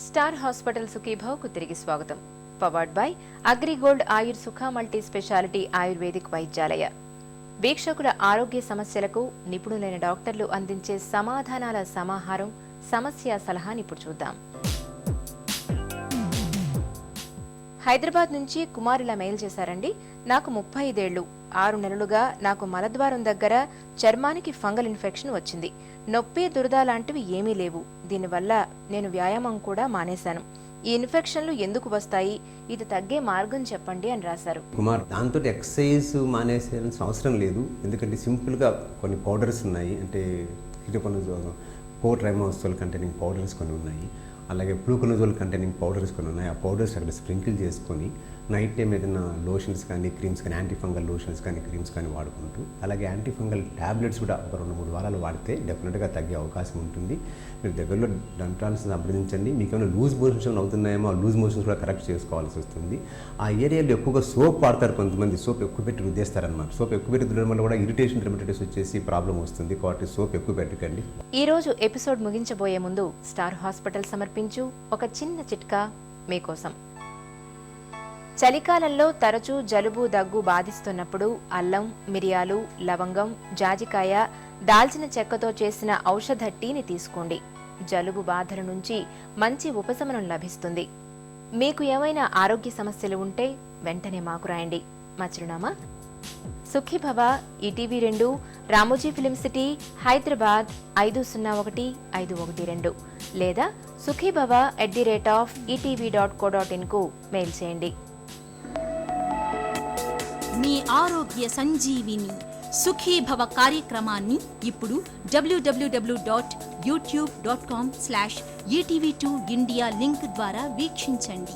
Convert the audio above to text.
Star hospital సుఖీభావ్కు తిరిగి స్వాగతం. Powered by AgriGold ఆయుర్ సుఖ మల్టీ స్పెషాలిటీ ఆయుర్వేదిక్ వైద్యాలయ. వీక్షకుల ఆరోగ్య సమస్యలకు నిపుణులైన డాక్టర్లు అందించే సమాధానాల సమాహారం, సమస్య సలహాని ఇప్పుడు చూద్దాం. హైదరాబాద్ నుంచి కుమారుల మెయిల్ చేశారండి. నాకు 35 ఏళ్లు, 6 నెలలుగా నాకు మలద్వారం దగ్గర చర్మానికి ఫంగల్ ఇన్ఫెక్షన్ వచ్చింది. నొప్పి, దురద లాంటివి ఏమీ లేవు. దీనివల్ల నేను వ్యాయామం కూడా మానేశాను. ఈ ఇన్ఫెక్షన్లు ఎందుకు వస్తాయి? ఇది తగ్గే మార్గం చెప్పండి అని రాశారు. కుమార్, దాంతో ఎక్సర్సైజ్ మానేసేయాల్సిన అవసరం లేదు. ఎందుకంటే సింపుల్గా కొన్ని పౌడర్స్ ఉన్నాయి. అంటే కోట్రైమోసోల్ కంటైనింగ్ పౌడర్స్ కొన్ని ఉన్నాయి. అలాగే ఫ్లూకొనజోల్ కంటైనింగ్ పౌడర్స్ కొన్ని ఉన్నాయి. ఆ పౌడర్స్ అక్కడ స్ప్రింకిల్ చేసుకొని నైట్ టైం ఏదైనా లోషన్స్ కానీ క్రీమ్స్ కానీ యాంటీఫంగల్ లోషన్స్ కానీ క్రీమ్స్ కానీ వాడుకుంటూ, అలాగే యాంటీఫంగల్ ట్యాబ్లెట్స్ కూడా ఒక 2-3 వారాలు వాడితే డెఫినెట్గా తగ్గే అవకాశం ఉంటుంది. మీరు దగ్గరలో డంటాల్స్ని సంప్రదించండి. మీకు ఏమైనా లూజ్ మోషన్స్ అవుతున్నాయేమో ఆ లూజ్ మోషన్స్ కూడా కరెక్ట్ చేసుకోవాల్సి వస్తుంది. ఆ ఏరియాలో ఎక్కువగా సోప్ వాడతారు కొంతమంది. సోప్ ఎక్కువ పెట్టి రుద్దేస్తారనమాట. సోప్ ఎక్కువ పెట్టి రుద్దడం వల్ల కూడా ఇరిటేషన్, డెర్మటైటిస్ వచ్చేసి ప్రాబ్లం వస్తుంది. కాబట్టి సోప్ ఎక్కువ పెట్టకండి. ఈ రోజు ఎపిసోడ్ ముగించబోయే ముందు స్టార్ హాస్పిటల్ సమర్పించు ఒక చిన్న చిట్కా మీకోసం. చలికాలంలో తరచూ జలుబు, దగ్గు బాధిస్తున్నప్పుడు అల్లం, మిరియాలు, లవంగం, జాజికాయ, దాల్చిన చెక్కతో చేసిన ఔషధ టీని తీసుకోండి. జలుబు బాధల నుంచి మంచి ఉపశమనం లభిస్తుంది. మీకు ఏమైనా ఆరోగ్య సమస్యలు ఉంటే వెంటనే మాకు రాయండి. మా చిరునామా Sukhibhava, ETV 2, Ramoji film city, Hyderabad 501512 లేదా sukhibhava@etv.co.in కు మెయిల్ చేయండి. మీ ఆరోగ్య సంజీవిని సుఖీభవ కార్యక్రమాన్ని ఇప్పుడు www.youtube.com/etv2india లింక్ ద్వారా వీక్షించండి.